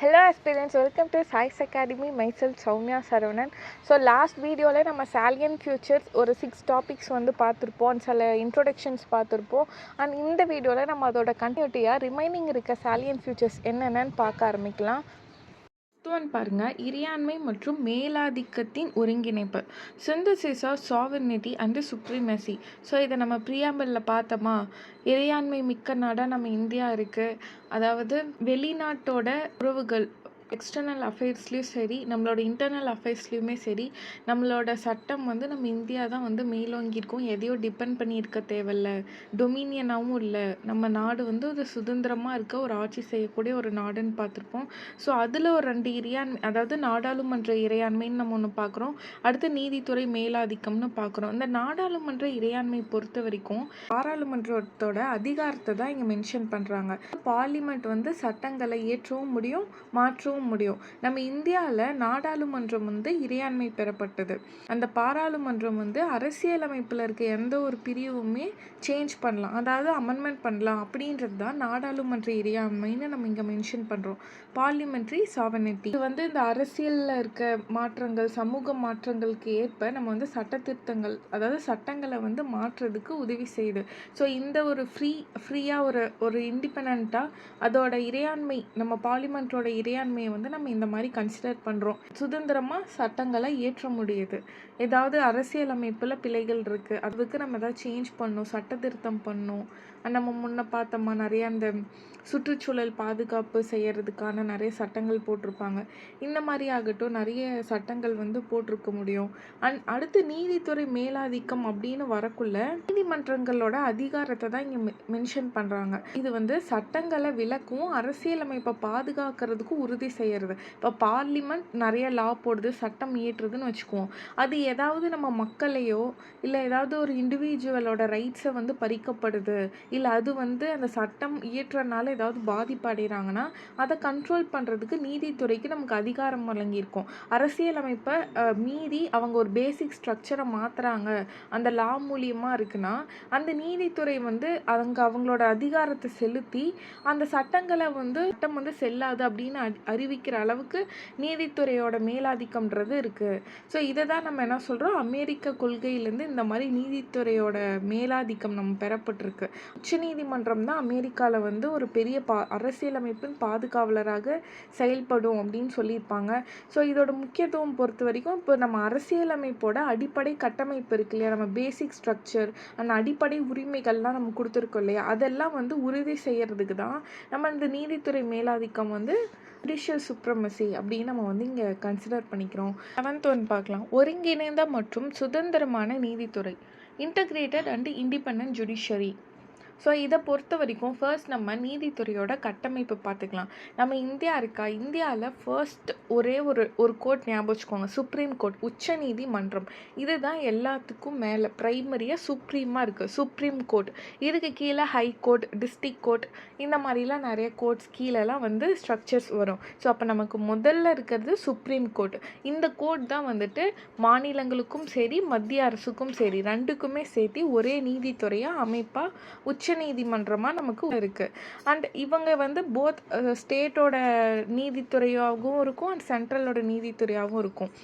Hello aspirants, welcome to Science Academy. Myself Soumya Saravanan. So last video நம்ம salient futures ஒரு 6 topics வந்து பார்த்துருப்போம், சில introductions பார்த்துருப்போம். அண்ட் இந்த வீடியோவில் நம்ம அதோட கண்டினியூட்டியாக ரிமைனிங் இருக்க salient futures என்னென்னு பார்க்க ஆரம்பிக்கலாம். பாருங்க, இறையாண்மை மற்றும் மேலாதிக்கத்தின் ஒருங்கிணைப்பு, synthesis of sovereignty and supremacy. So இதை நம்ம ப்ரியாம்பிளில் பார்த்தோமா, இறையாண்மை மிக்க நாடாக நம்ம இந்தியா இருக்குது. அதாவது வெளிநாட்டோட உறவுகள் எக்ஸ்டர்னல் அஃபேர்ஸ்லேயும் சரி, நம்மளோட இன்டர்னல் அஃபேர்ஸ்லேயுமே சரி, நம்மளோட சட்டம் வந்து நம்ம இந்தியா தான் வந்து மேலோங்கியிருக்கோம். எதையோ டிபெண்ட் பண்ணி இருக்க தேவையில்ல, டொமினியனாகவும் இல்லை. நம்ம நாடு வந்து ஒரு சுதந்திரமாக இருக்க ஒரு ஆட்சி செய்யக்கூடிய ஒரு நாடுன்னு பார்த்துருப்போம். ஸோ அதில் ஒரு 2 இறையாண்மை, அதாவது நாடாளுமன்ற இறையாண்மைன்னு நம்ம ஒன்று பார்க்குறோம், அடுத்து நீதித்துறை மேலாதிக்கம்னு பார்க்குறோம். இந்த நாடாளுமன்ற இறையாண்மை பொறுத்த வரைக்கும் பாராளுமன்றத்தோட அதிகாரத்தை தான் இங்கே மென்ஷன் பண்ணுறாங்க. பார்லிமெண்ட் வந்து சட்டங்களை ஏற்றவும் முடியும், மாற்றவும் முடியும். நம்ம இந்தியாவில் நாடாளுமன்றம் வந்து இறையாண்மை பெறப்பட்டது. அந்த பாராளுமன்றம் வந்து அரசியலமைப்பில் இருக்க எந்த ஒரு பிரிவுமே சேஞ்ச் பண்ணலாம், அதாவது அமெண்ட்மெண்ட் பண்ணலாம். அப்படின்றது தான் நாடாளுமன்ற இறையாண்மைன்னு நம்ம இங்கே மென்ஷன் பண்ணுறோம். பார்லிமெண்ட்ரி சாவர்னிட்டி இது வந்து இந்த அரசியலில் இருக்க மாற்றங்கள், சமூக மாற்றங்களுக்கு ஏற்ப நம்ம வந்து சட்ட திருத்தங்கள், அதாவது சட்டங்களை வந்து மாற்றுறதுக்கு உதவி செய்யுது. ஸோ இந்த ஒரு ஃப்ரீயாக ஒரு இண்டிபெண்ட்டாக அதோட இறையாண்மை, நம்ம பார்லிமெண்ட்டோட இறையாண்மையை வந்து நம்ம இந்த மாதிரி கன்சிடர் பண்ணுறோம். சுதந்திரமாக சட்டங்களை ஏற்ற முடியுது. ஏதாவது அரசியலமைப்பில் பிழைகள் இருக்குது, அதுக்கு நம்ம ஏதாவது சேஞ்ச் பண்ணணும், சட்ட திருத்தம் பண்ணணும். நம்ம முன்ன பார்த்தோமா, நிறைய அந்த சுற்றுச்சூழல் பாதுகாப்பு செய்யறதுக்கான நிறைய சட்டங்கள் போட்டிருப்பாங்க. இந்த மாதிரி ஆகட்டும், நிறைய சட்டங்கள் வந்து போட்டிருக்க முடியும். அடுத்து நீதித்துறை மேலாதிக்கம் அப்படின்னு வரக்குள்ள நீதிமன்றங்களோட அதிகாரத்தை தான் இங்கே மென்ஷன் பண்ணுறாங்க. இது வந்து சட்டங்களை விளக்கும், அரசியலமைப்பை பாதுகாக்கிறதுக்கும் உறுதி செய்யறது. இப்போ பார்லிமெண்ட் நிறைய லா போடுது, சட்டம் இயற்றுதுன்னு வச்சுக்குவோம். அது ஏதாவது நம்ம மக்களையோ இல்லை ஏதாவது ஒரு இண்டிவிஜுவலோட ரைட்ஸை வந்து பறிக்கப்படுது, இல்லை அது வந்து அந்த சட்டம் இயற்றனால ஏதாவது பாதிப்பு அடைகிறாங்கன்னா அதை கண்ட்ரோல் பண்ணுறதுக்கு நீதித்துறைக்கு நமக்கு அதிகாரம் வழங்கியிருக்கோம். அரசியலமைப்பை மீறி அவங்க ஒரு பேசிக் ஸ்ட்ரக்சரை மாற்றுறாங்க, அந்த லா மூலியமாக இருக்குன்னா அந்த நீதித்துறை வந்து அவங்களோட அதிகாரத்தை செலுத்தி அந்த சட்டங்களை வந்து சட்டம் வந்து செல்லாது அப்படின்னு அறிவிக்கிற அளவுக்கு நீதித்துறையோட மேலாதிக்கம்ன்றது இருக்குது. ஸோ இதை தான் நம்ம என்ன சொல்கிறோம், அமெரிக்க கொள்கையிலேருந்து இந்த மாதிரி நீதித்துறையோட மேலாதிக்கம் நம்ம பெறப்பட்டிருக்கு. உச்சநீதிமன்றம் தான் அமெரிக்காவில் வந்து ஒரு பெரிய அரசியலமைப்பின் பாதுகாவலராக செயல்படும் அப்படின்னு சொல்லியிருப்பாங்க. ஸோ இதோட முக்கியத்துவம் பொறுத்த வரைக்கும், இப்போ நம்ம அரசியலமைப்போட அடிப்படை கட்டமைப்பு இருக்கு இல்லையா, நம்ம பேசிக் ஸ்ட்ரக்சர், அந்த அடிப்படை உரிமைகள்லாம் நம்ம கொடுத்துருக்கோம் இல்லையா, அதெல்லாம் வந்து உறுதி செய்யறதுக்கு தான் நம்ம இந்த நீதித்துறை மேலாதிக்கம் வந்து ஜுடிஷியல் சுப்ரமசி அப்படின்னு நம்ம வந்து இங்கே கன்சிடர் பண்ணிக்கிறோம். 7th ஒன் பார்க்கலாம், ஒருங்கிணைந்த மற்றும் சுதந்திரமான நீதித்துறை, integrated and independent judiciary. So இதை பொறுத்த வரைக்கும் ஃபர்ஸ்ட் நம்ம நீதித்துறையோட கட்டமைப்பு பார்த்துக்கலாம். நம்ம இந்தியா இருக்கா, இந்தியாவில் ஃபர்ஸ்ட் ஒரே ஒரு கோர்ட் ஞாபகம் வச்சுக்கோங்க, சுப்ரீம் கோர்ட், உச்ச நீதிமன்றம். இதுதான் எல்லாத்துக்கும் மேலே ப்ரைமரியாக சுப்ரீமாக இருக்குது, சுப்ரீம் கோர்ட். இதுக்கு கீழே ஹை கோர்ட், டிஸ்ட்ரிக்ட் கோர்ட், இந்த மாதிரிலாம் நிறைய கோர்ட்ஸ் கீழெல்லாம் வந்து ஸ்ட்ரக்சர்ஸ் வரும். ஸோ அப்போ நமக்கு முதல்ல இருக்கிறது சுப்ரீம் கோர்ட். இந்த கோர்ட் தான் வந்துட்டு மாநிலங்களுக்கும் சரி மத்திய அரசுக்கும் சரி ரெண்டுக்குமே சேர்த்து ஒரே நீதித்துறையாக அமைப்பாக உச்ச நீதிமன்றமாக நமக்கு இருக்குது. அண்ட் இவங்க வந்து போத் ஸ்டேட்டோட நீதித்துறையாகவும் இருக்கும் அண்ட் சென்ட்ரலோட நீதித்துறையாகவும் இருக்கும்.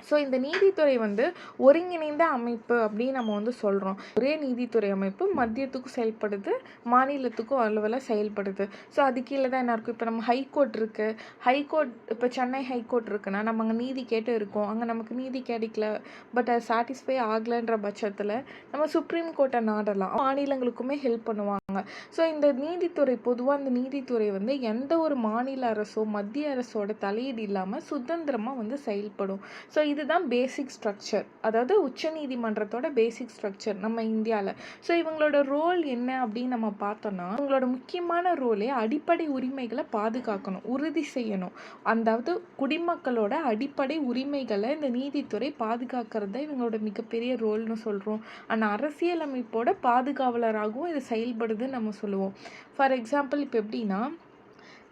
ஸோ இந்த நீதித்துறை வந்து ஒருங்கிணைந்த அமைப்பு அப்படின்னு நம்ம வந்து சொல்கிறோம். ஒரே நீதித்துறை அமைப்பு மத்தியத்துக்கும் செயல்படுது, மாநிலத்துக்கும் அளவில் செயல்படுது. ஸோ அது கீழே தான் என்ன இருக்கும், இப்போ நம்ம ஹைகோர்ட் இருக்குது, ஹைகோர்ட் இப்போ சென்னை ஹைகோர்ட் இருக்குன்னா நம்ம அங்கே நீதி கேட்டு இருக்கோம், அங்கே நமக்கு நீதி கிடைக்கல, பட் அது சாட்டிஸ்ஃபை ஆகலைன்ற பட்சத்தில் நம்ம சுப்ரீம் கோர்ட்டை நாடலாம், மாநிலங்களுக்குமே ஹெல்ப் பண்ணுவாங்க. ஸோ இந்த நீதித்துறை, பொதுவாக இந்த நீதித்துறை வந்து எந்த ஒரு மாநில அரசோ மத்திய அரசோட தலையீடு இல்லாமல் சுதந்திரமாக வந்து செயல்படும். ஸோ இதுதான் பேசிக் ஸ்ட்ரக்சர், அதாவது உச்ச நீதிமன்றத்தோட பேசிக் ஸ்ட்ரக்சர் நம்ம இந்தியாவில். ஸோ இவங்களோட ரோல் என்ன அப்படின்னு நம்ம பார்த்தோம்னா, இவங்களோட முக்கியமான ரோலே அடிப்படை உரிமைகளை பாதுகாக்கணும், உறுதி செய்யணும். அதாவது குடிமக்களோட அடிப்படை உரிமைகளை இந்த நீதித்துறை பாதுகாக்கிறத இவங்களோட மிகப்பெரிய ரோல்னு சொல்கிறோம். அந்த அரசியலமைப்போட பாதுகாவலராகவும் இது செயல்படுதுன்னு நம்ம சொல்லுவோம். ஃபார் எக்ஸாம்பிள் இப்போ எப்படின்னா,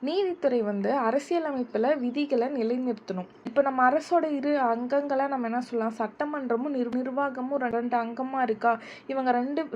நீதித்துறை வந்து அரசியலமைப்பில் விதிகளை நிலைநிறுத்தணும். இப்போ நம்ம அரசோட இரு அங்கங்களை நம்ம என்ன சொல்லலாம், சட்டமன்றமும் நிர்வாகமும் ரெண்டு அங்கமாக இருக்கா, இவங்க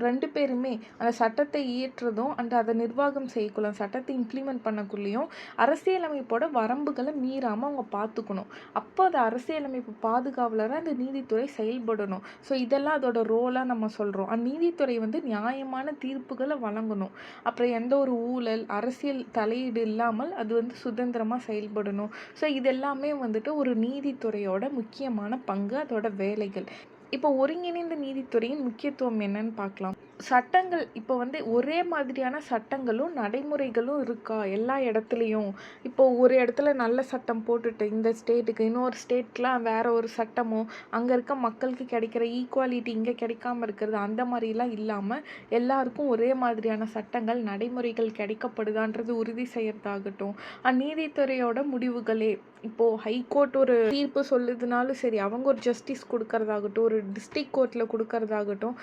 ரெண்டு பேருமே அந்த சட்டத்தை இயற்றுறதும் அதை நிர்வாகம் செய்யக்குள்ள சட்டத்தை இம்ப்ளிமெண்ட் பண்ணக்குள்ளேயும் அரசியலமைப்போட வரம்புகளை மீறாமல் அவங்க பார்த்துக்கணும். அப்போ அது அரசியலமைப்பு பாதுகாவலராக அந்த நீதித்துறை செயல்படணும். ஸோ இதெல்லாம் அதோட ரோலாக நம்ம சொல்கிறோம். நீதித்துறை வந்து நியாயமான தீர்ப்புகளை வழங்கணும். அப்புறம் எந்த ஒரு ஊழல் அரசியல் தலையீடு இல்லாமல் அது வந்து சுதந்திரமாக செயல்படணும். ஸோ இதெல்லாமே வந்துட்டு ஒரு நீதித்துறையோட முக்கியமான பங்கு, அதோட வேலைகள். இப்போ ஒருங்கிணைந்த நீதித்துறையின் முக்கியத்துவம் என்னன்னு பார்க்கலாம். சட்டங்கள் இப்போ வந்து ஒரே மாதிரியான சட்டங்களும் நடைமுறைகளும் இருக்கா எல்லா இடத்துலையும். இப்போ ஒரு இடத்துல நல்ல சட்டம் போட்டுட்டு இந்த ஸ்டேட்டுக்கு இன்னொரு ஸ்டேட்லாம் வேற ஒரு சட்டமோ, அங்கே இருக்க மக்களுக்கு கிடைக்கிற ஈக்குவாலிட்டி இங்கே கிடைக்காம இருக்கிறது, அந்த மாதிரிலாம் இல்லாமல் எல்லாருக்கும் ஒரே மாதிரியான சட்டங்கள் நடைமுறைகள் கிடைக்கப்படுதான்றது உறுதி செய்யறதாகட்டும். நீதித்துறையோட முடிவுகளே இப்போது ஹைகோர்ட் ஒரு தீர்ப்பு சொல்லுதுனாலும் சரி, அவங்க ஒரு ஜஸ்டிஸ் கொடுக்கறதாகட்டும், ஒரு டிஸ்ட்ரிக்ட் கோர்ட்டில் கொடுக்கறதாகட்டும்,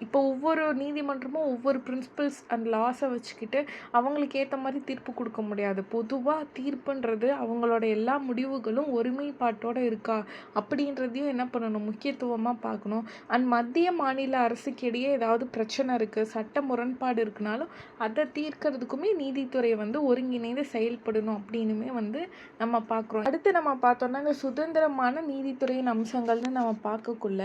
இப்போ ஒவ்வொரு நீதிமன்றமும் ஒவ்வொரு பிரின்சிபல்ஸ் அண்ட் லாஸை வச்சுக்கிட்டு அவங்களுக்கு ஏற்ற மாதிரி தீர்ப்பு கொடுக்க முடியாது. பொதுவாக தீர்ப்புன்றது அவங்களோட எல்லா முடிவுகளும் ஒருமைப்பாட்டோடு இருக்கா அப்படின்றதையும் என்ன பண்ணணும், முக்கியத்துவமாக பார்க்கணும். மத்திய மாநில அரசுக்கு இடையே ஏதாவது பிரச்சனை இருக்குது, சட்ட முரண்பாடு இருக்குனாலும் அதை தீர்க்கிறதுக்குமே நீதித்துறை வந்து ஒருங்கிணைந்து செயல்படணும் அப்படின்னுமே வந்து நம்ம பார்க்குறோம். அடுத்து நம்ம பார்த்தோம்னா இந்த சுதந்திரமான நீதித்துறையின் அம்சங்கள்னு நம்ம பார்க்கக்குள்ள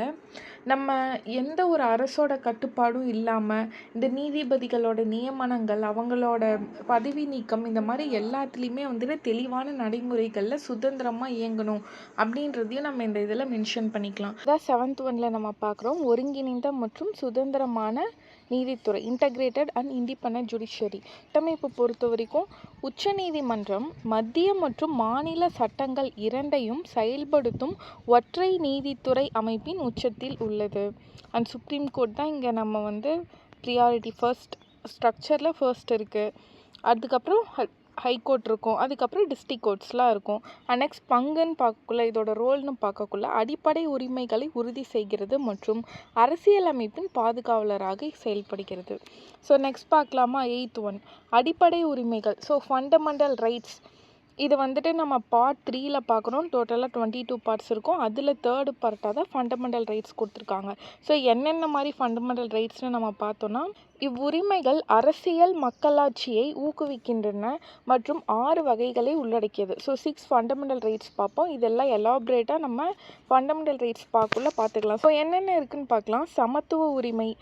நம்ம எந்த ஒரு அரசோட கட்டுப்பாடும் இல்லாமல் இந்த நீதிபதிகளோட நியமனங்கள், அவங்களோட பதவி நீக்கம், இந்த மாதிரி எல்லாத்துலேயுமே வந்துட்டு தெளிவான நடைமுறைகளில் சுதந்திரமாக இயங்கணும் அப்படின்றதையும் நம்ம இந்த இதில் மென்ஷன் பண்ணிக்கலாம். அதான் 7th ஒன்ல நம்ம பார்க்குறோம், ஒருங்கிணைந்த மற்றும் சுதந்திரமான நீதித்துறை, இன்டகிரேட்டட் அண்ட் இண்டிபெண்டன்ட் ஜுடிஷியரி. கட்டமைப்பு பொறுத்த வரைக்கும் உச்சநீதிமன்றம் மத்திய மற்றும் மாநில சட்டங்கள் இரண்டையும் செயல்படுத்தும் ஒற்றை நீதித்துறை அமைப்பின் உச்சத்தில் உள்ளது. சுப்ரீம் கோர்ட் தான் இங்கே நம்ம வந்து ப்ரியாரிட்டி ஃபர்ஸ்ட் ஸ்ட்ரக்சரில் ஃபர்ஸ்ட் இருக்குது. அதுக்கப்புறம் ஹைகோர்ட் இருக்கும், அதுக்கப்புறம் டிஸ்ட்ரிக்ட் கோர்ட்ஸ்லாம் இருக்கும். நெக்ஸ்ட் பங்குன்னு பார்க்கக்குள்ள, இதோட ரோல்னு பார்க்கக்குள்ள அடிப்படை உரிமைகளை உறுதி செய்கிறது மற்றும் அரசியலமைப்பின் பாதுகாவலராக செயல்படுகிறது. ஸோ நெக்ஸ்ட் பார்க்கலாமா, 8th ஒன் அடிப்படை உரிமைகள். ஸோ ஃபண்டமெண்டல் ரைட்ஸ் இது வந்துட்டு நம்ம பார்ட் 3ல பார்க்குறோம். டோட்டலாக 22 பார்ட்ஸ் இருக்கும். அதில் 3rd பார்ட்டாக தான் ஃபண்டமெண்டல் ரைட்ஸ் கொடுத்துருக்காங்க. ஸோ என்னென்ன மாதிரி ஃபண்டமெண்டல் ரைட்ஸ்னு நம்ம பார்த்தோன்னா, இவ்வுரிமைகள் அரசியல் மக்களாட்சியை ஊக்குவிக்கின்றன மற்றும் 6 வகைகளை உள்ளடக்கியது. ஸோ 6 ஃபண்டமெண்டல் ரைட்ஸ் பார்ப்போம். இதெல்லாம் எலாபரேட்டாக நம்ம ஃபண்டமெண்டல் ரைட்ஸ் பார்த்துக்கலாம். ஸோ என்னென்ன இருக்குதுன்னு பார்க்கலாம். சமத்துவ உரிமை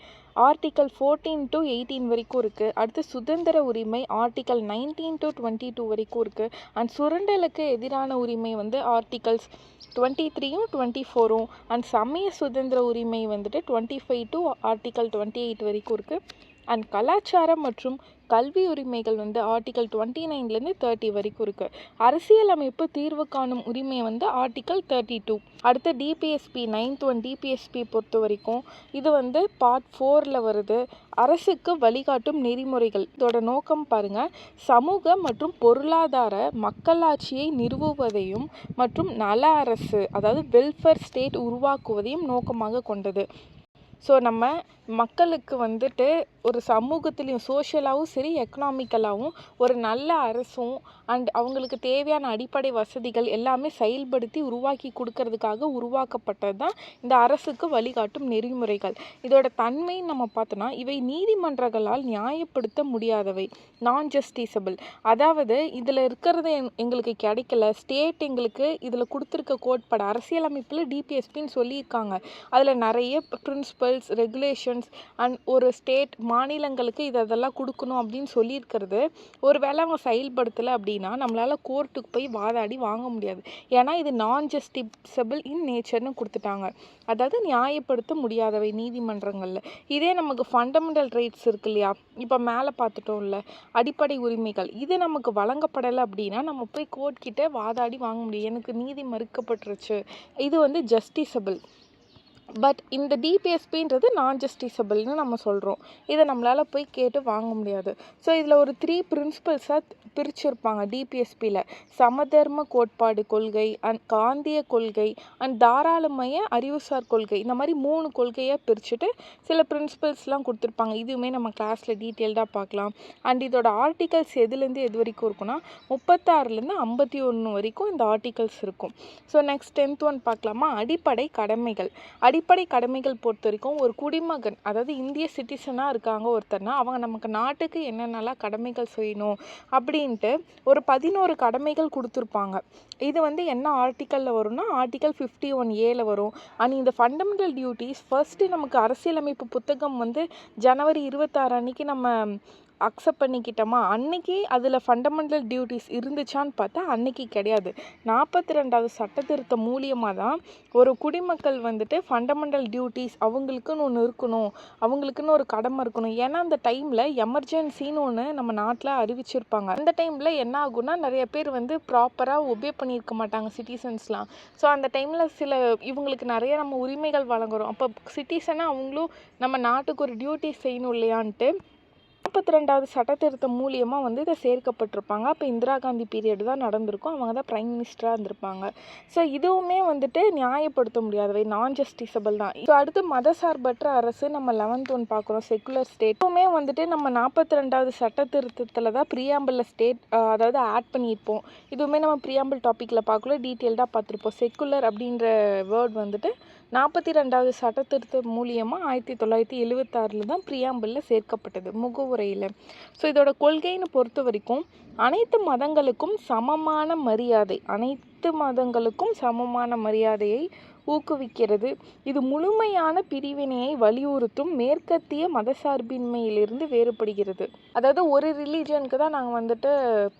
ஆர்டிக்கல் 14 to 18 வரைக்கும் இருக்குது. அடுத்து சுதந்திர உரிமை ஆர்டிக்கல் 19 to 22 வரைக்கும் இருக்குது. சுரண்டலுக்கு எதிரான உரிமை வந்து ஆர்டிகல்ஸ் 23யும் 24ம். சமய சுதந்திர உரிமை வந்துட்டு 25 to ஆர்டிக்கல் 28 வரைக்கும் இருக்குது. கலாச்சாரம் மற்றும் கல்வி உரிமைகள் வந்து ஆர்டிக்கல் 29லேருந்து 30 வரைக்கும் இருக்குது. அரசியலமைப்பு தீர்வு காணும் உரிமை வந்து ஆர்டிக்கல் 32. அடுத்து டிபிஎஸ்பி 9th ஒன் டிபிஎஸ்பி பொறுத்த வரைக்கும் இது வந்து பார்ட் 4ல் வருது. அரசுக்கு வழிகாட்டும் நெறிமுறைகள். இதோட நோக்கம் பாருங்கள், சமூக மற்றும் பொருளாதார மக்களாட்சியை நிறுவுவதையும் மற்றும் நல அரசு, அதாவது வெல்ஃபேர் ஸ்டேட் உருவாக்குவதையும் நோக்கமாக கொண்டது. ஸோ நம்ம மக்களுக்கு வந்துட்டு ஒரு சமூகத்துலேயும் சோஷியலாகவும் சரி எக்கனாமிக்கலாகவும் ஒரு நல்ல அரசும் அவங்களுக்கு தேவையான அடிப்படை வசதிகள் எல்லாமே செயல்படுத்தி உருவாக்கி கொடுக்கறதுக்காக உருவாக்கப்பட்டது தான் இந்த அரசுக்கு வழிகாட்டும் நெறிமுறைகள். இதோட தன்மைன்னு நம்ம பார்த்தோன்னா, இவை நீதிமன்றங்களால் நியாயப்படுத்த முடியாதவை, நான் ஜஸ்டிசபிள். அதாவது இதில் இருக்கிறது எங்களுக்கு கிடைக்கல, ஸ்டேட் எங்களுக்கு இதில் கொடுத்துருக்க கோட்பாடு அரசியலமைப்பில் டிபிஎஸ்பின்னு சொல்லியிருக்காங்க. அதில் நிறைய பிரின்சிபல்ஸ், ரெகுலேஷன்ஸ் ஒரு ஸ்டேட் மாநிலங்களுக்கு இதெல்லாம் கொடுக்கணும் அப்படின்னு சொல்லியிருக்கிறது. ஒருவேளை அவங்க செயல்படுத்தலை அப்படின்னா நம்மளால் கோர்ட்டுக்கு போய் வாதாடி வாங்க முடியாது. ஏன்னா இது நான் ஜஸ்டிசபிள் இன் நேச்சர்னு கொடுத்துட்டாங்க. அதாவது நியாயப்படுத்த முடியாதவை நீதிமன்றங்களில். இதே நமக்கு ஃபண்டமெண்டல் ரைட்ஸ் இருக்கு இல்லையா, இப்போ மேலே பார்த்துட்டோம்ல அடிப்படை உரிமைகள், இது நமக்கு வழங்கப்படலை அப்படின்னா நம்ம போய் கோர்ட் கிட்ட வாதாடி வாங்க முடியும். எனக்கு நீதி மறுக்கப்பட்டுருச்சு, இது வந்து ஜஸ்டிசபிள். பட் இந்த டிபிஎஸ்பின்றது நான் ஜஸ்டிசபிள்னு நம்ம சொல்கிறோம். இதை நம்மளால் போய் கேட்டு வாங்க முடியாது. ஸோ இதில் ஒரு 3 பிரின்சிபல்ஸாக பிரிச்சிருப்பாங்க டிபிஎஸ்பியில். சமதர்ம கோட்பாடு கொள்கை அண்ட் காந்திய கொள்கை அண்ட் தாராளமய அறிவுசார் கொள்கை, இந்த மாதிரி 3 கொள்கையாக பிரிச்சுட்டு சில பிரின்சிபல்ஸ்லாம் கொடுத்துருப்பாங்க. இதுவுமே நம்ம கிளாஸில் டீட்டெயில்டாக பார்க்கலாம். அண்ட் இதோட ஆர்டிகல்ஸ் எதுலேருந்து எது வரைக்கும் இருக்குன்னா 36லேருந்து 51 வரைக்கும் இந்த ஆர்டிகல்ஸ் இருக்கும். ஸோ நெக்ஸ்ட் 10th ஒன் பார்க்கலாமா? அடிப்படை கடமைகள். அடிப்படை கடமைகள் பொறுத்த வரைக்கும் ஒரு குடிமகன், அதாவது இந்திய சிட்டிசனாக இருக்காங்க ஒருத்தர்னா, அவங்க நமக்கு நாட்டுக்கு என்னென்னலாம் கடமைகள் செய்யணும் அப்படின்ட்டு ஒரு 11 கடமைகள் கொடுத்துருப்பாங்க. இது என்ன ஆர்டிக்கலில் வரும்னா ஆர்டிக்கல் 51A வரும். அண்ட் இந்த ஃபண்டமெண்டல் டியூட்டிஸ் ஃபர்ஸ்ட்டு நமக்கு அரசியலமைப்பு புத்தகம் ஜனவரி 26 அன்னைக்கு நம்ம அக்செப்ட் பண்ணிக்கிட்டோமா, அன்னைக்கு அதில் ஃபண்டமெண்டல் டியூட்டிஸ் இருந்துச்சான்னு பார்த்தா அன்னைக்கு கிடையாது. 42வது சட்ட திருத்தம் மூலியமாக தான் ஒரு குடிமக்கள் ஃபண்டமெண்டல் டியூட்டிஸ் அவங்களுக்குன்னு ஒன்று இருக்கணும், அவங்களுக்குன்னு ஒரு கடமை இருக்கணும். ஏன்னா அந்த டைமில் எமர்ஜென்சின்னு ஒன்று நம்ம நாட்டில் அறிவிச்சிருப்பாங்க. அந்த டைமில் என்ன ஆகும்னா நிறைய பேர் ப்ராப்பராக ஒபே பண்ணியிருக்க மாட்டாங்க சிட்டிசன்ஸ்லாம். ஸோ அந்த டைமில் இவங்களுக்கு நிறைய நம்ம உரிமைகள் வழங்குறோம். அப்போ சிட்டிசனாக அவங்களும் நம்ம நாட்டுக்கு ஒரு டியூட்டி செய்யணும் இல்லையான்ட்டு 42வது சட்ட திருத்தம் மூலியமாக இதை சேர்க்கப்பட்டிருப்பாங்க. அப்போ இந்திரா காந்தி பீரியட் தான் நடந்திருக்கும். அவங்க தான் பிரைம் மினிஸ்டராக இருந்திருப்பாங்க. ஸோ இதுவுமே நியாயப்படுத்த முடியாதவை, நான் ஜஸ்டிசபிள் தான். ஸோ அடுத்து மதசார்பற்ற அரசு நம்ம 11th ஒன் பார்க்குறோம், செக்குலர் ஸ்டேட். இதுவுமே நம்ம 42வது சட்ட திருத்தத்தில் தான் ப்ரியாம்பிளில் ஸ்டேட் அதாவது ஆட் பண்ணியிருப்போம். இதுவுமே நம்ம ப்ரியாம்பிள் டாப்பிக்கில் பார்க்கல, டீட்டெயில்டாக பார்த்துருப்போம். செக்குலர் அப்படின்ற வேர்ட் 42வது சட்ட திருத்தம் மூலியமாக 1976 தான் ப்ரியாம்பிளில் சேர்க்கப்பட்டது முகவுரையில். ஸோ இதோட கொள்கைன்னு பொறுத்த வரைக்கும் அனைத்து மதங்களுக்கும் சமமான மரியாதையை ஊக்குவிக்கிறது. இது முழுமையான பிரிவினையை வலியுறுத்தும் மேற்கத்திய மதசார்பின்மையிலிருந்து வேறுபடுகிறது. அதாவது ஒரு ரிலீஜனுக்கு தான் நாங்கள்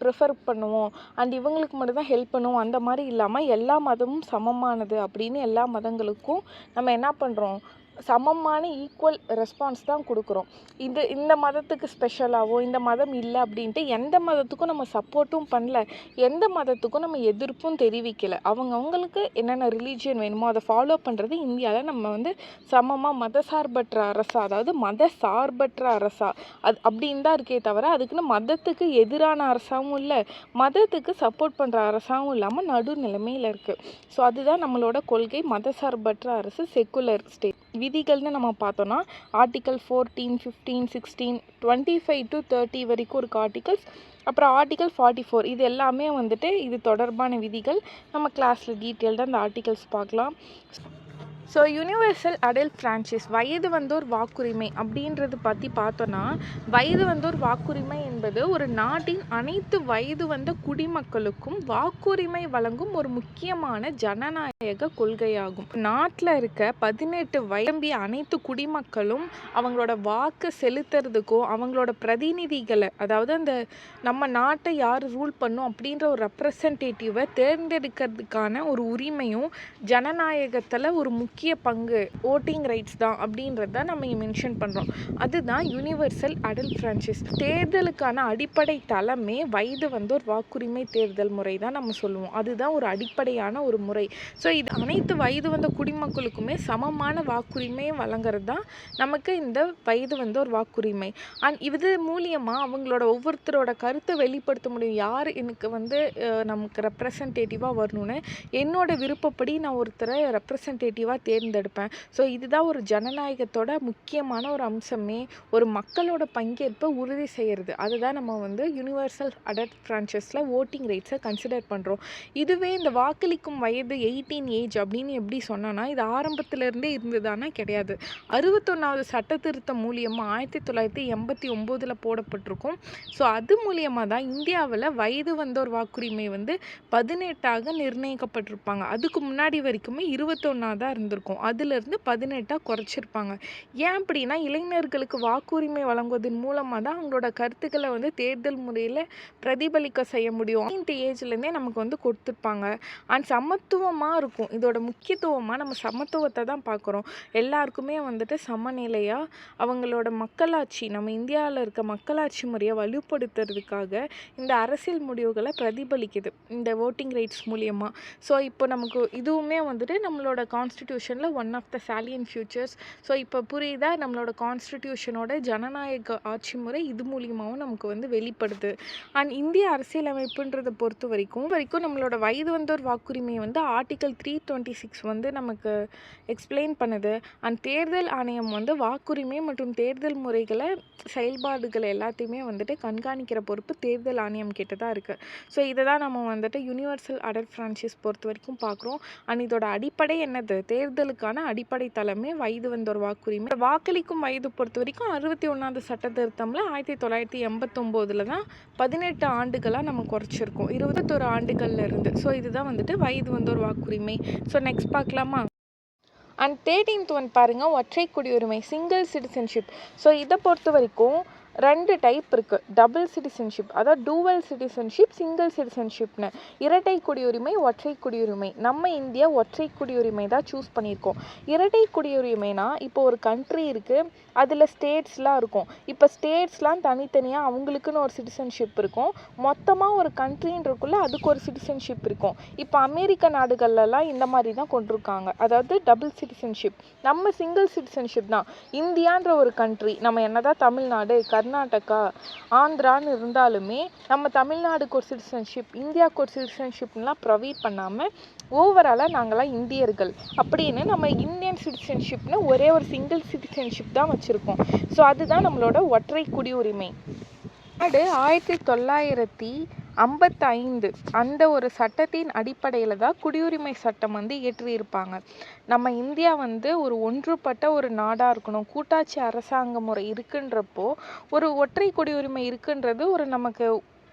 ப்ரிஃபர் பண்ணுவோம் அண்ட் இவங்களுக்கு மட்டும்தான் ஹெல்ப் பண்ணுவோம், அந்த மாதிரி இல்லாமல் எல்லா மதமும் சமமானது அப்படின்னு எல்லா மதங்களுக்கும் நம்ம என்ன பண்ணுறோம், சமமான ஈக்குவல் ரெஸ்பான்ஸ் தான் கொடுக்குறோம். இந்த மதத்துக்கு ஸ்பெஷலாகவோ இந்த மதம் இல்லை அப்படின்ட்டு எந்த மதத்துக்கும் நம்ம சப்போர்ட்டும் பண்ணல, எந்த மதத்துக்கும் நம்ம எதிர்ப்பும் தெரிவிக்கலை. அவங்களுக்கு என்னென்ன ரிலீஜியன் வேணுமோ அதை ஃபாலோ பண்ணுறது இந்தியாவில் நம்ம சமமாக மதசார்பற்ற அரசா, அதாவது மதசார்பற்ற அரசா அப்படின்னு தான் இருக்கே தவிர அதுக்குன்னு மதத்துக்கு எதிரான அரசாகவும் இல்லை, மதத்துக்கு சப்போர்ட் பண்ணுற அரசாகவும் இல்லாமல் நடுநிலைமையில் இருக்குது. ஸோ அதுதான் நம்மளோட கொள்கை, மதசார்பற்ற அரசு, செக்குலர் ஸ்டேட். விதிகள்னு நம்ம பார்த்தோன்னா ஆர்டிக்கல் 14, 15, 16, 25 to 30 வரைக்கும் இருக்க ஆர்டிகல்ஸ். அப்புறம் ஆர்டிக்கல் 44 இது எல்லாமே இது தொடர்பான விதிகள். நம்ம கிளாஸில் டீட்டெயில்டாக அந்த ஆர்டிகல்ஸ் பார்க்கலாம். ஸோ யூனிவர்சல் அடல்ட் ஃப்ரான்ச்சைஸ், வயது வந்தோர் வாக்குரிமை அப்படின்றது பற்றி பார்த்தோன்னா, வயது வந்தோர் வாக்குரிமை என்பது ஒரு நாட்டின் அனைத்து வயது வந்த குடிமக்களுக்கும் வாக்குரிமை வழங்கும் ஒரு முக்கியமான ஜனநாயக கொள்கையாகும். நாட்டில் இருக்க 18 வயம்பிய அனைத்து குடிமக்களும் அவங்களோட வாக்கு செலுத்துறதுக்கும் அவங்களோட பிரதிநிதிகளை, அதாவது அந்த நம்ம நாட்டை யார் ரூல் பண்ணும் அப்படின்ற ஒரு ரெப்ரசன்டேட்டிவை தேர்ந்தெடுக்கிறதுக்கான ஒரு உரிமையும் ஜனநாயகத்தில் ஒரு முக்கிய பங்கு ஓட்டிங் ரைட்ஸ் தான் அப்படின்றது தான் நம்ம மென்ஷன் பண்ணுறோம். அதுதான் யூனிவர்சல் அடல்ட் ஃப்ரான்ச்சைஸ். தேர்தலுக்கான அடிப்படை தளமே வயது வந்தோர் வாக்குரிமை தேர்தல் முறை தான் நம்ம சொல்லுவோம். அதுதான் ஒரு அடிப்படையான ஒரு முறை. ஸோ இது அனைத்து வயது வந்த குடிமக்களுக்குமே சமமான வாக்குரிமையை வழங்குறது தான் நமக்கு இந்த வயது வந்தோர் வாக்குரிமை. அண்ட் இது மூலியமாக அவங்களோட ஒவ்வொருத்தரோட கருத்தை வெளிப்படுத்த முடியும். யார் எனக்கு நமக்கு ரெப்ரசன்டேட்டிவாக வரணும்னு என்னோட விருப்பப்படி நான் ஒருத்தரை ரெப்ரசன்டேட்டிவாக தேர்ந்தெடுப்பேன். ஸோ இதுதான் ஒரு ஜனநாயகத்தோட முக்கியமான ஒரு அம்சமே, ஒரு மக்களோட பங்கேற்பை உறுதி செய்கிறது. அதுதான் நம்ம யூனிவர்சல் அடல்ட் ஃப்ரான்ச்சைஸில் ஓட்டிங் ரைட்ஸை கன்சிடர் பண்ணுறோம். இதுவே இந்த வாக்களிக்கும் வயது 18 ஏஜ் அப்படின்னு எப்படி சொன்னோன்னா, இது ஆரம்பத்திலேருந்தே இருந்ததானா கிடையாது. 61வது சட்ட திருத்தம் மூலியமாக 1989 போடப்பட்டிருக்கும். ஸோ அது மூலியமாக தான் இந்தியாவில் வயது வந்தோர் வாக்குரிமை 18ஆக நிர்ணயிக்கப்பட்டிருப்பாங்க. அதுக்கு முன்னாடி வரைக்குமே 21 தான் இருந்திருக்கும். அதுலேருந்து 18 குறைச்சிருப்பாங்க. ஏன் அப்படின்னா இளைஞர்களுக்கு வாக்குரிமை வழங்குவதன் மூலமாக தான் அவங்களோட கருத்துக்களை தேர்தல் முறையில் பிரதிபலிக்க செய்ய முடியும். 18 ஏஜ்லேருந்தே நமக்கு கொடுத்துருப்பாங்க. அண்ட் சமத்துவமாக இருக்கும். இதோட முக்கியத்துவமாக நம்ம சமத்துவத்தை தான் பார்க்குறோம். எல்லாருக்குமே சமநிலையாக அவங்களோட மக்களாட்சி, நம்ம இந்தியாவில் இருக்க மக்களாட்சி முறையை வலுப்படுத்துறதுக்காக இந்த அரசியல் முடிவுகளை பிரதிபலிக்குது இந்த ஓட்டிங் ரைட்ஸ் மூலியமாக. ஸோ இப்போ நமக்கு இதுவுமே நம்மளோட கான்ஸ்டிடியூஷன் கான்ஸ்டிடியூஷனில் one of the salient features. So இப்போ புரியுதா நம்மளோட கான்ஸ்டிடியூஷனோட ஜனநாயக ஆட்சி முறை இது மூலியமாகவும் நமக்கு வந்து வெளிப்படுது. அண்ட் இந்திய அரசியலமைப்புன்றதை பொறுத்த வரைக்கும் நம்மளோட வயது வந்தோர் வாக்குரிமையை வந்து ஆர்டிகல் 326 வந்து நமக்கு எக்ஸ்பிளைன் பண்ணுது. அண்ட் தேர்தல் ஆணையம் வந்து வாக்குரிமை மற்றும் தேர்தல் முறைகளை செயல்பாடுகள் எல்லாத்தையுமே வந்துட்டு கண்காணிக்கிற பொறுப்பு தேர்தல் ஆணையம் கிட்ட தான் இருக்குது. ஸோ இதை தான் நம்ம வந்துட்டு யூனிவர்சல் அடல்ட் ஃப்ரான்ச்சைஸ் பொறுத்த வரைக்கும் பார்க்குறோம். அண்ட் இதோட அடிப்படை என்னது? தேர்தலுக்கான அடிப்படை தலைமை வயது வந்தோர் வாக்குரிமை. வாக்களிக்கும் வயது பொறுத்த வரைக்கும் 61வது சட்ட திருத்தம்ல 1989 தான் 18 ஆண்டுகளாக நம்ம குறைச்சிருக்கோம், 21 ஆண்டுகள்ல இருந்து. ஸோ இதுதான் வந்துட்டு வயது வந்தோர் வாக்குரிமை. ஸோ நெக்ஸ்ட் பார்க்கலாமா? அண்ட் 13th ஒன் பாருங்கள், ஒற்றை குடியுரிமை, சிங்கிள் சிட்டிசன்ஷிப். ஸோ இதை பொறுத்த வரைக்கும் 2 டைப் இருக்குது. டபுள் சிட்டிசன்ஷிப், அதாவது டூவல் சிட்டிசன்ஷிப், சிங்கிள் சிட்டிசன்ஷிப்னு. இரட்டை குடியுரிமை, ஒற்றை குடியுரிமை. நம்ம இந்தியா ஒற்றை குடியுரிமை தான் சூஸ் பண்ணியிருக்கோம். இரட்டை குடியுரிமைனா இப்போ ஒரு கண்ட்ரி இருக்குது, அதில் ஸ்டேட்ஸ்லாம் இருக்கும். இப்போ ஸ்டேட்ஸ்லாம் தனித்தனியாக அவங்களுக்குன்னு ஒரு சிட்டிசன்ஷிப் இருக்கும். மொத்தமாக ஒரு கண்ட்ரின்றக்குள்ளே அதுக்கு ஒரு சிட்டிசன்ஷிப் இருக்கும். இப்போ அமெரிக்க நாடுகள்லாம் இந்த மாதிரி தான் கொண்டிருக்காங்க, அதாவது டபுள் சிட்டிசன்ஷிப். நம்ம சிங்கிள் சிட்டிசன்ஷிப் தான். இந்தியான்ற ஒரு கண்ட்ரி, நம்ம என்னதான் தமிழ்நாடு, கர்நாடகா, ஆந்திரான்னு இருந்தாலுமே நம்ம தமிழ்நாடுக்கு ஒரு சிட்டிசன்ஷிப், இந்தியாவுக்கு ஒரு சிட்டிசன்ஷிப்லாம் ப்ரொவைட் பண்ணாமல் ஓவராலாக நாங்களாம் இந்தியர்கள் அப்படின்னு நம்ம இந்தியன் சிட்டிசன்ஷிப்னு ஒரே ஒரு சிங்கிள் சிட்டிசன்ஷிப் தான் வச்சுருக்கோம். ஸோ அதுதான் நம்மளோட ஒற்றை குடியுரிமை. அது 1955 அந்த ஒரு சட்டத்தின் அடிப்படையில் தான் குடியுரிமை சட்டம் வந்து இயற்றியிருப்பாங்க. நம்ம இந்தியா வந்து ஒரு ஒன்றுபட்ட ஒரு நாடாக இருக்கணும், கூட்டாட்சி அரசாங்க முறை இருக்குன்றப்போ ஒரு ஒற்றை குடியுரிமை இருக்குன்றது ஒரு நமக்கு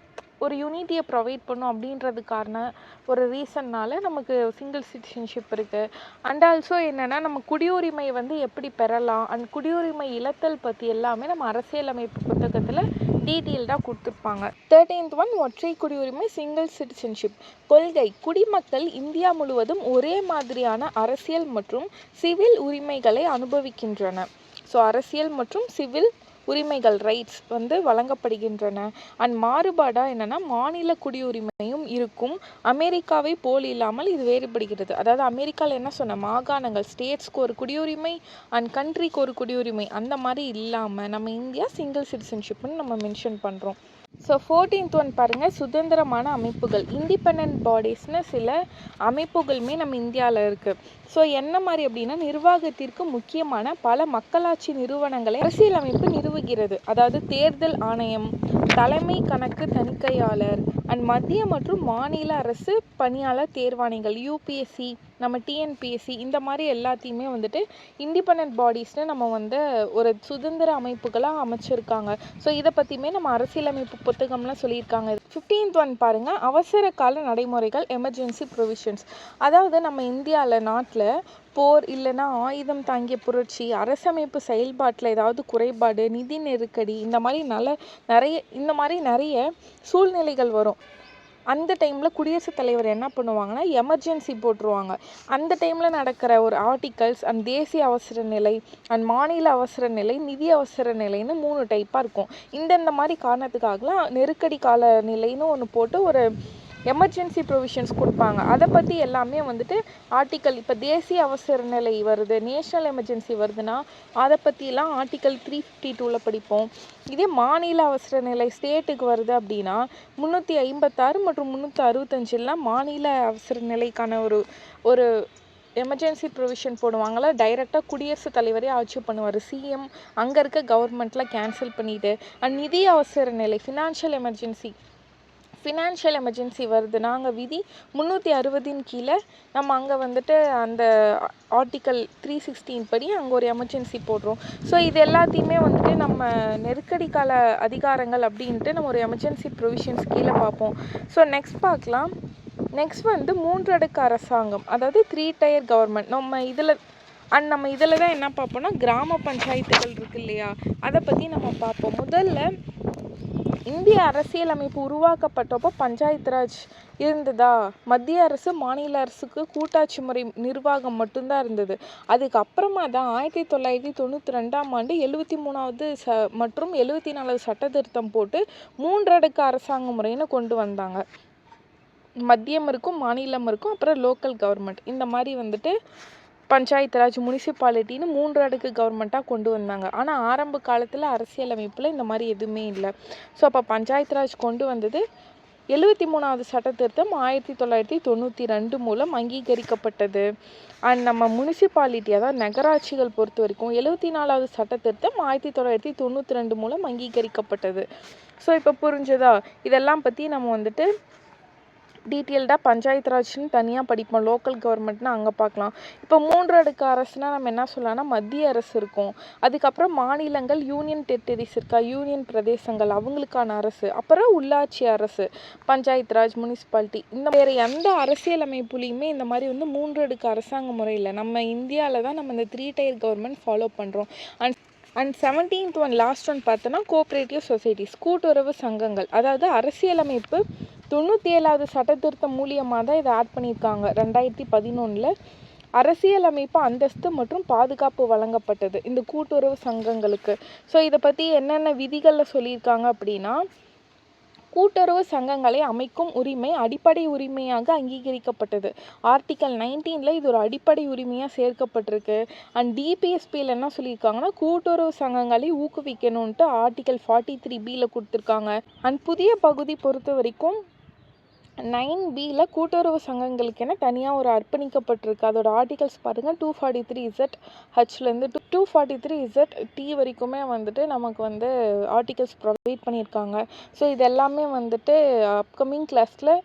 ஒரு யூனிட்டியை ப்ரொவைட் பண்ணும் அப்படின்றதுக்கான ஒரு ரீசன்னால் நமக்கு சிங்கிள் சிட்டிசன்ஷிப் இருக்குது. அண்ட் ஆல்சோ என்னென்னா நம்ம குடியுரிமை வந்து எப்படி பெறலாம், அண்ட் குடியுரிமை இழத்தல் பற்றி எல்லாமே நம்ம அரசியலமைப்பு புத்தகத்தில் டீட்டெயில்டாக கொடுத்துருப்பாங்க. 13th ஒன் ஒற்றை குடியுரிமை, சிங்கிள் சிட்டிசன்ஷிப். கொள்கை: குடிமக்கள் இந்தியா முழுவதும் ஒரே மாதிரியான அரசியல் மற்றும் சிவில் உரிமைகளை அனுபவிக்கின்றன. ஸோ அரசியல் மற்றும் சிவில் உரிமைகள், ரைட்ஸ் வந்து வழங்கப்படுகின்றன. அண்ட் மாறுபாடாக என்னென்னா மாநில குடியுரிமையும் இருக்கும். அமெரிக்காவை போல் இல்லாமல் இது வேறுபடுகிறது. அதாவது அமெரிக்காவில் என்ன சொன்ன, மாகாணங்கள், ஸ்டேட்ஸ்க்கு ஒரு குடியுரிமை அண்ட் கண்ட்ரிக்கு ஒரு குடியுரிமை, அந்த மாதிரி இல்லாமல் நம்ம இந்தியா சிங்கிள் சிட்டிசன்ஷிப்னு நம்ம மென்ஷன் பண்ணுறோம். ஸோ 14th ஒன் பாருங்கள், சுதந்திரமான அமைப்புகள், இண்டிபெண்ட் பாடிஸ்னு சில அமைப்புகளுமே நம்ம இந்தியாவில் இருக்குது. ஸோ என்ன மாதிரி அப்படின்னா, நிர்வாகத்திற்கு முக்கியமான பல மக்களாட்சி நிறுவனங்களை அரசியலமைப்பு நிறுவுகிறது. அதாவது தேர்தல் ஆணையம், தலைமை கணக்கு தணிக்கையாளர் அண்ட் மத்திய மற்றும் மாநில அரசு பணியாளர் தேர்வாணைகள், யூபிஎஸ்சி, நம்ம டிஎன்பிஎஸ்சி, இந்த மாதிரி எல்லாத்தையுமே வந்துட்டு இண்டிபெண்ட் பாடிஸ்னு நம்ம வந்து ஒரு சுதந்திர அமைப்புகளாக அமைச்சிருக்காங்க. ஸோ இதை பற்றியுமே நம்ம அரசியலமைப்பு புத்தகம்லாம் சொல்லியிருக்காங்க. 15th ஒன் பாருங்கள், அவசர கால நடைமுறைகள், எமர்ஜென்சி ப்ரொவிஷன்ஸ். அதாவது நம்ம இந்தியாவில் நாட்டில் போர் இல்லைன்னா ஆயுதம் தாங்கிய புரட்சி, அரசமைப்பு செயல்பாட்டில் ஏதாவது குறைபாடு, நிதி நெருக்கடி, இந்த மாதிரி நிறைய சூழ்நிலைகள் வரும். அந்த டைமில் குடியரசுத் தலைவர் என்ன பண்ணுவாங்கன்னா எமர்ஜென்சி போட்டுருவாங்க. அந்த டைமில் நடக்கிற ஒரு ஆர்டிகல்ஸ் அண்ட் தேசிய அவசர நிலை அண்ட் மாநில அவசர நிலை, நிதி அவசர நிலைன்னு 3 டைப்பாக இருக்கும். இந்த மாதிரி காரணத்துக்காகலாம் நெருக்கடி கால நிலைன்னு ஒன்று போட்டு ஒரு எமர்ஜென்சி ப்ரொவிஷன்ஸ் கொடுப்பாங்க. அதை பற்றி எல்லாமே வந்துட்டு ஆர்டிக்கல், இப்போ தேசிய அவசர நிலை வருது, நேஷ்னல் எமர்ஜென்சி வருதுன்னா அதை பற்றிலாம் ஆர்டிக்கல் 352 படிப்போம். இதே மாநில அவசர நிலை ஸ்டேட்டுக்கு வருது அப்படின்னா 356 மற்றும் 365 மாநில அவசர நிலைக்கான ஒரு எமர்ஜென்சி ப்ரொவிஷன் போடுவாங்களா, டைரெக்டாக குடியரசுத் தலைவரே ஆட்சி பண்ணுவார். சிஎம் அங்கே இருக்க கவர்மெண்ட்டில் கேன்சல் பண்ணிவிட்டு. அண்ட் நிதி அவசர நிலை, ஃபினான்ஷியல் எமர்ஜென்சி வருது, நாங்கள் விதி 360 கீழே நம்ம அங்கே வந்துட்டு அந்த ஆர்டிக்கல் 316 படி அங்கே ஒரு எமர்ஜென்சி போடுறோம். ஸோ இது எல்லாத்தையுமே வந்துட்டு நம்ம நெருக்கடி கால அதிகாரங்கள் அப்படின்ட்டு நம்ம ஒரு எமர்ஜென்சி ப்ரொவிஷன்ஸ் கீழே பார்ப்போம். ஸோ நெக்ஸ்ட் பார்க்கலாம். நெக்ஸ்ட் வந்து 3 அடுக்கு அரசாங்கம், அதாவது 3 டயர் கவர்மெண்ட். நம்ம இதில் தான் என்ன பார்ப்போம்னா கிராம பஞ்சாயத்துகள் இருக்குது இல்லையா, அதை பற்றி நம்ம பார்ப்போம். முதல்ல இந்திய அரசியலமைப்பு உருவாக்கப்பட்டப்போ பஞ்சாயத்து ராஜ் இருந்ததா, மத்திய அரசு மாநில அரசுக்கு கூட்டாட்சி முறை நிர்வாகம் மட்டும்தான் இருந்தது. அதுக்கப்புறமா தான் 1992ஆம் ஆண்டு 73வது மற்றும் 74வது சட்ட திருத்தம் போட்டு 3 அடுக்கு அரசாங்க முறைன்னு கொண்டு வந்தாங்க. மத்தியம் இருக்கும், மாநிலம் இருக்கும், அப்புறம் லோக்கல் கவர்மெண்ட், இந்த மாதிரி வந்துட்டு பஞ்சாயத்து ராஜ், முனிசிபாலிட்டின்னு 3 அடுக்கு கவர்மெண்ட்டாக கொண்டு வந்தாங்க. ஆனால் ஆரம்ப காலத்தில் அரசியலமைப்பில் இந்த மாதிரி எதுவுமே இல்லை. ஸோ அப்போ பஞ்சாயத்து ராஜ் கொண்டு வந்தது 73வது சட்ட திருத்தம் 1992 மூலம் அங்கீகரிக்கப்பட்டது. அண்ட் நம்ம முனிசிபாலிட்டி, அதாவது நகராட்சிகள் பொறுத்த வரைக்கும் 74வது சட்ட திருத்தம் 1992 மூலம் அங்கீகரிக்கப்பட்டது. ஸோ இப்போ புரிஞ்சதா? இதெல்லாம் பற்றி நம்ம வந்துட்டு டீட்டெயில்டாக பஞ்சாயத்து ராஜ்னு தனியாக படிப்போம். லோக்கல் கவர்மெண்ட்னா அங்கே பார்க்கலாம். இப்போ 3 அடுக்கு அரசுனா நம்ம என்ன சொல்லலாம்னா மத்திய அரசு இருக்கும். அதுக்கப்புறம் மாநிலங்கள், யூனியன் டெரிட்டரிஸ் இருக்கா, யூனியன் பிரதேசங்கள், அவங்களுக்கான அரசு. அப்புறம் உள்ளாட்சி அரசு, பஞ்சாயத்து ராஜ், முனிசிபாலிட்டி. இந்த வேறு எந்த அரசியலமைப்புலையுமே இந்த மாதிரி வந்து 3 அடுக்கு அரசாங்க முறை இல்லை. நம்ம இந்தியாவில் தான் நம்ம இந்த 3 tier கவர்மெண்ட் ஃபாலோ பண்ணுறோம். And 17th one, last one பார்த்தோன்னா கோஆப்ரேட்டிவ் சொசைட்டிஸ், கூட்டுறவு சங்கங்கள். அதாவது அரசியலமைப்பு 97வது சட்ட திருத்தம் மூலியமாக தான் இதை ஆட் பண்ணியிருக்காங்க. 2011 அரசியலமைப்பு அந்தஸ்து மற்றும் பாதுகாப்பு வழங்கப்பட்டது இந்த கூட்டுறவு சங்கங்களுக்கு. ஸோ இதை பற்றி என்னென்ன விதிகளில் சொல்லியிருக்காங்க அப்படின்னா, கூட்டுறவு சங்கங்களை அமைக்கும் உரிமை அடிப்படை உரிமையாக அங்கீகரிக்கப்பட்டது. ஆர்டிக்கல் 19 இது ஒரு அடிப்படை உரிமையாக சேர்க்கப்பட்டிருக்கு. அண்ட் டிபிஎஸ்பியில் என்ன சொல்லியிருக்காங்கன்னா, கூட்டுறவு சங்கங்களை ஊக்குவிக்கணும்ன்ட்டு ஆர்டிக்கல் 43B கொடுத்துருக்காங்க. அண்ட் புதிய பகுதி பொறுத்த வரைக்கும் 9B கூட்டுறவு சங்கங்களுக்கு என தனியாக ஒரு அர்ப்பணிக்கப்பட்டிருக்கு. அதோட ஆர்டிகல்ஸ் பாருங்கள், 243ZH to 243ZT வரைக்குமே வந்துட்டு நமக்கு வந்து ஆர்டிகல்ஸ் ப்ரொவைட் பண்ணியிருக்காங்க. ஸோ இது எல்லாமே வந்துட்டு அப்கமிங் கிளாஸில்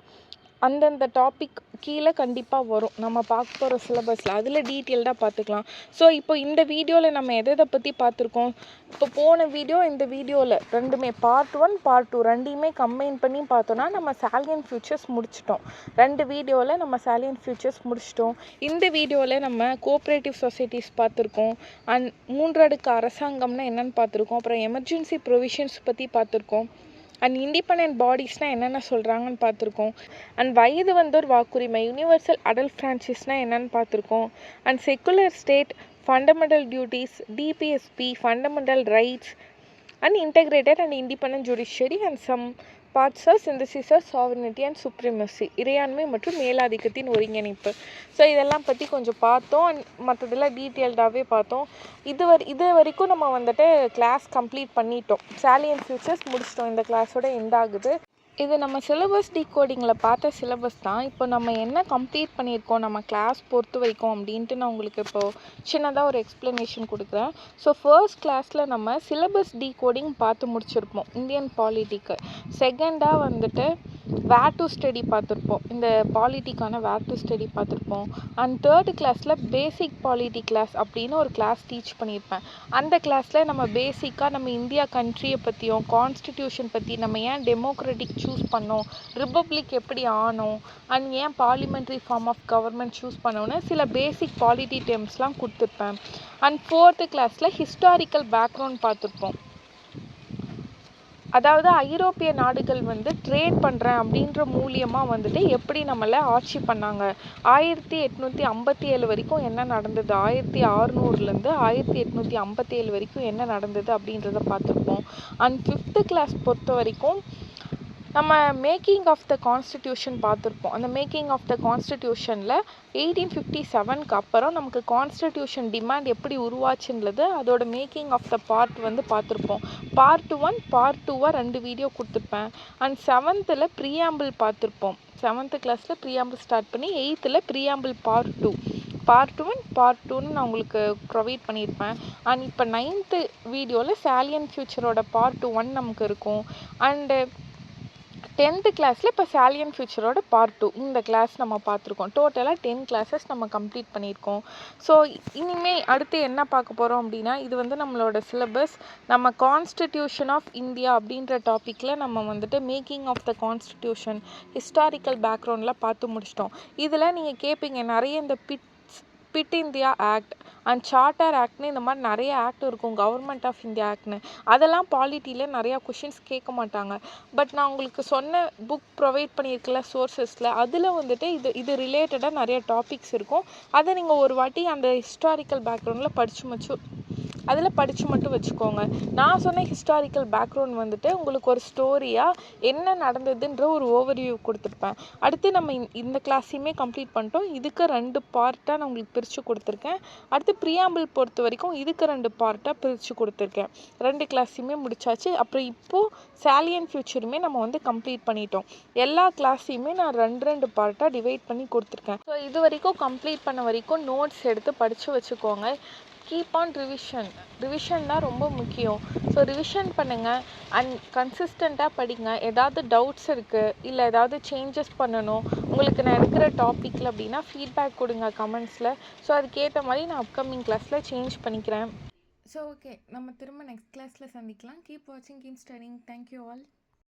அந்தந்த டாபிக் கீழே கண்டிப்பாக வரும். நம்ம பார்க்க போகிற சிலபஸில் அதில் டீட்டெயில்டாக பார்த்துக்கலாம். ஸோ இப்போ இந்த வீடியோவில் நம்ம எதை பற்றி பார்த்துருக்கோம்? இப்போ போன வீடியோ, இந்த வீடியோவில் ரெண்டுமே பார்ட் 1 பார்ட் 2 ரெண்டையுமே கம்பைன் பண்ணி பார்த்தோன்னா நம்ம சாலியன் ஃபியூச்சர்ஸ் முடிச்சிட்டோம். 2 வீடியோவில் நம்ம சாலியன் ஃபியூச்சர்ஸ் முடிச்சிட்டோம். இந்த வீடியோவில் நம்ம கோஆப்ரேட்டிவ் சொசைட்டிஸ் பார்த்துருக்கோம். அண்ட் 3 அடுக்கு அரசாங்கம்னா என்னென்னு பார்த்துருக்கோம். அப்புறம் எமர்ஜென்சி ப்ரொவிஷன்ஸ் பற்றி பார்த்துருக்கோம். அண்ட் இண்டிபெண்ட் பாடிஸ்னால் என்னென்ன சொல்கிறாங்கன்னு பார்த்துருக்கோம். அண்ட் வயது வந்தோர் வாக்குரிமை, யூனிவர்சல் அடல்ட் ஃப்ரான்ச்சைஸ்னால் என்னென்னு பார்த்துருக்கோம். And secular state, fundamental duties, DPSP, fundamental rights, and integrated and independent judiciary and some parts of synthesis of sovereignty and supremacy, இறையாண்மை மற்றும் மேலாதிக்கத்தின் ஒருங்கிணைப்பு. ஸோ இதெல்லாம் பற்றி கொஞ்சம் பார்த்தோம். அண்ட் மற்றதெல்லாம் டீட்டெயில்டாகவே பார்த்தோம். இது வரைக்கும் நம்ம வந்துட்டு கிளாஸ் கம்ப்ளீட் பண்ணிட்டோம். சாலியன் ஃபியூச்சர்ஸ் முடிச்சிட்டோம். இந்த கிளாஸோட எண்ட் ஆகுது. இது நம்ம சிலபஸ் டிகோடிங்கில் பார்த்த சிலபஸ் தான். இப்போ நம்ம என்ன கம்ப்ளீட் பண்ணியிருக்கோம் நம்ம கிளாஸ் பொறுத்த வரைக்கும் அப்படின்ட்டு நான் உங்களுக்கு இப்போது சின்னதாக ஒரு எக்ஸ்ப்ளனேஷன் கொடுக்குறேன். ஸோ ஃபர்ஸ்ட் கிளாஸில் நம்ம சிலபஸ் டிகோடிங் பார்த்து முடிச்சிருப்போம் இந்தியன் பாலிட்டிக்கு. செகண்டாக வந்துட்டு வேர் டு ஸ்டடி பார்த்துருப்போம். இந்த பாலிட்டிக்கான வேர் டு ஸ்டடி பார்த்துருப்போம். அண்ட் தேர்டு கிளாஸில் பேசிக் பாலிட்டி கிளாஸ் அப்படின்னு ஒரு கிளாஸ் டீச் பண்ணியிருப்பேன். அந்த கிளாஸில் நம்ம பேசிக்காக நம்ம இந்தியா கண்ட்ரியை பற்றியும், கான்ஸ்டிடியூஷன் பற்றி, நம்ம ஏன் டெமோக்ராட்டிக் சூஸ் பண்ணோம், ரிப்பப்ளிக் எப்படி ஆனோம், அண்ட் ஏன் parliamentary form of government choose பண்ணோன்னு சில பேசிக் பாலிட்டி டேர்ம்ஸ்லாம் கொடுத்துருப்பேன். அண்ட் ஃபோர்த்து கிளாஸில் ஹிஸ்டாரிக்கல் பேக்ரவுண்ட் பார்த்துருப்போம். அதாவது ஐரோப்பிய நாடுகள் வந்து ட்ரேட் பண்ணுறேன் அப்படின்ற மூலியமாக வந்துட்டு எப்படி நம்மளை ஆட்சி பண்ணாங்க, 1857 வரைக்கும் என்ன நடந்தது, 1600 1857 வரைக்கும் என்ன நடந்தது அப்படின்றத பார்த்துருப்போம். அண்ட் 5th கிளாஸ் பொறுத்த வரைக்கும் நம்ம மேக்கிங் ஆஃப் த கான்ஸ்டிடியூஷன் பார்த்துருப்போம். அந்த மேக்கிங் ஆஃப் த கான்ஸ்டிடியூஷனில் 1857க்கு அப்புறம் நமக்கு கான்ஸ்டிடியூஷன் டிமாண்ட் எப்படி உருவாச்சுன்றது அதோட மேக்கிங் ஆஃப் த பார்ட் வந்து பார்த்துருப்போம். பார்ட் 1 பார்ட் 2 2 வீடியோ கொடுத்துருப்பேன். அண்ட் 7th ப்ரீஆம்பிள் பார்த்துருப்போம். 7th கிளாஸில் ப்ரீஆம்பிள் ஸ்டார்ட் பண்ணி 8th preamble part 2, part 1 part 2ன்னு நான் உங்களுக்கு ப்ரொவைட் பண்ணியிருப்பேன். அண்ட் இப்போ 9th வீடியோவில் சாலியன் ஃபியூச்சரோட பார்ட் 1 நமக்கு இருக்கும். அண்டு 10th கிளாஸில் இப்போ சாலியன் ஃபியூச்சரோட பார்ட் 2 இந்த கிளாஸ் நம்ம பார்த்துருக்கோம். டோட்டலாக 10 கிளாஸஸ் நம்ம கம்ப்ளீட் பண்ணியிருக்கோம். ஸோ இனிமேல் அடுத்து என்ன பார்க்க போகிறோம் அப்படின்னா, இது வந்து நம்மளோட சிலபஸ். நம்ம கான்ஸ்டிடியூஷன் ஆஃப் இந்தியா அப்படின்ற டாப்பிக்கில் நம்ம வந்துட்டு making of the constitution, historical பேக்ரவுண்டில் பார்த்து முடிச்சிட்டோம். இதில் நீங்கள் கேட்பீங்க நிறைய இந்த Pitt India act and charter ஆக்ட்னு இந்த மாதிரி நிறைய ஆக்ட் இருக்கும், கவர்மெண்ட் ஆஃப் இந்தியா ஆக்ட்னு. அதெல்லாம் பாலிட்டியில் நிறையா கொஷின்ஸ் கேட்க மாட்டாங்க. பட் நான் உங்களுக்கு சொன்ன புக் ப்ரொவைட் பண்ணியிருக்கல சோர்ஸஸில், அதில் வந்துட்டு இது ரிலேட்டடாக நிறைய டாபிக்ஸ் இருக்கும். அதை நீங்கள் ஒரு வாட்டி அந்த ஹிஸ்டாரிக்கல் பேக்ரவுண்டில் படித்து அதில் படித்து மட்டும் வச்சுக்கோங்க. நான் சொன்ன ஹிஸ்டாரிக்கல் பேக்ரவுண்ட் வந்துட்டு உங்களுக்கு ஒரு ஸ்டோரியாக என்ன நடந்ததுன்ற ஒரு ஓவர்வியூ கொடுத்துருப்பேன். அடுத்து நம்ம இந்த கிளாஸையுமே கம்ப்ளீட் பண்ணிட்டோம். இதுக்கு 2 பார்ட்டாக நான் உங்களுக்கு பிரித்து கொடுத்துருக்கேன். அடுத்து ப்ரீஆம்பிள் பொறுத்த வரைக்கும் இதுக்கு 2 பார்ட்டாக பிரித்து கொடுத்துருக்கேன். 2 கிளாஸையுமே முடிச்சாச்சு. அப்புறம் இப்போது சாலியன் ஃபியூச்சருமே நம்ம வந்து கம்ப்ளீட் பண்ணிட்டோம். எல்லா கிளாஸையுமே நான் 2 பார்ட்டாக டிவைட் பண்ணி கொடுத்துருக்கேன். ஸோ இது வரைக்கும் கம்ப்ளீட் பண்ண வரைக்கும் நோட்ஸ் எடுத்து படித்து வச்சுக்கோங்க. கீப் ஆன் ரிவிஷன் தான் ரொம்ப முக்கியம். ஸோ ரிவிஷன் பண்ணுங்கள் அண்ட் கன்சிஸ்டண்ட்டாக படிங்க. ஏதாவது டவுட்ஸ் இருக்குது இல்லை ஏதாவது சேஞ்சஸ் பண்ணணும் உங்களுக்கு நான் எடுக்கிற டாப்பிக்கில் அப்படின்னா ஃபீட்பேக் கொடுங்க கமெண்ட்ஸில். ஸோ அதுக்கேற்ற மாதிரி நான் அப்கமிங் கிளாஸில் சேஞ்ச் பண்ணிக்கிறேன். ஸோ ஓகே, நம்ம திரும்ப நெக்ஸ்ட் கிளாஸில் சந்திக்கலாம். கீப் வாட்சிங், கீப் ஸ்டடிங். Thank you all.